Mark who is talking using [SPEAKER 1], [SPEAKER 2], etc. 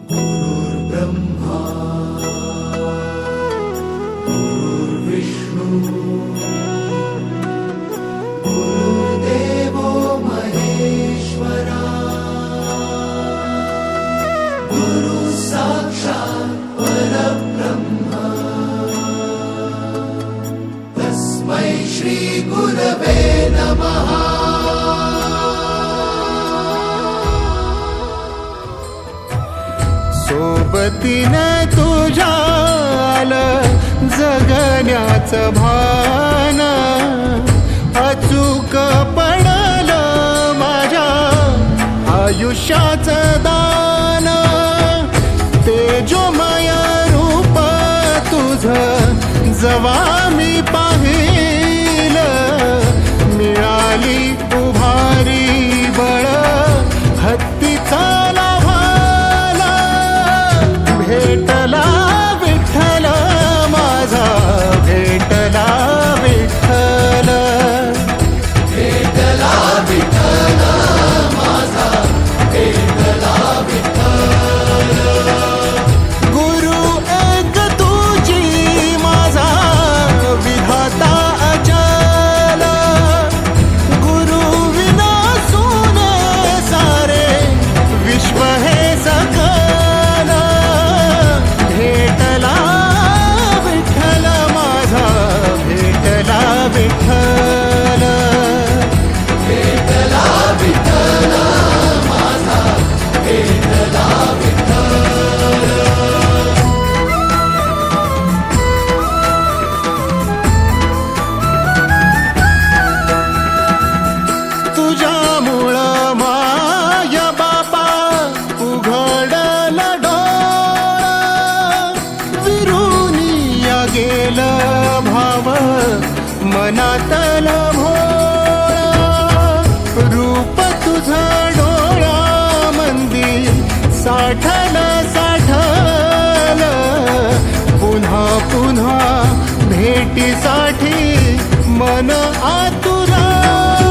[SPEAKER 1] गुरुर्ब्रह्मा गुरुर्विष्णू गुरुर्देवो महेश्वरा गुरु साक्षात् परब्रह्म तस्मै श्री गुरवे नमः।
[SPEAKER 2] सोबतीनं तुझ्या आलं जगण्याचं भान, अचूक पडलं माझ्या आयुष्याचं दान। तेजोमय रूप तुझं जवा मी पाहिलं, मिळाली उभारी बळ हत्तीचा लाभाला। भेटला विठ्ठल माझा, भेटला विठ्ठल,
[SPEAKER 1] भेटला विठ्ठल माझा, भेटला विठ्ठल।
[SPEAKER 2] गुरु एक तुझी माझा विधाता अचल, गुरु विना सुने सारे विश्व हे सकल। भेटला विठ्ठल माझा, भेटला विठ्ठल,
[SPEAKER 1] भेटला विठ्ठल माझा, भेटला विठ्ठल।
[SPEAKER 2] तुझ्यामुळं माय बापा उघडलं डोळं, विरुनिया गेलं भाव मनातलं भोळं। रूप तुझं डोळ्यामंदी साठलं साठलं, पुन्हा पुन्हा भेटीसाठी मन आतुरलं।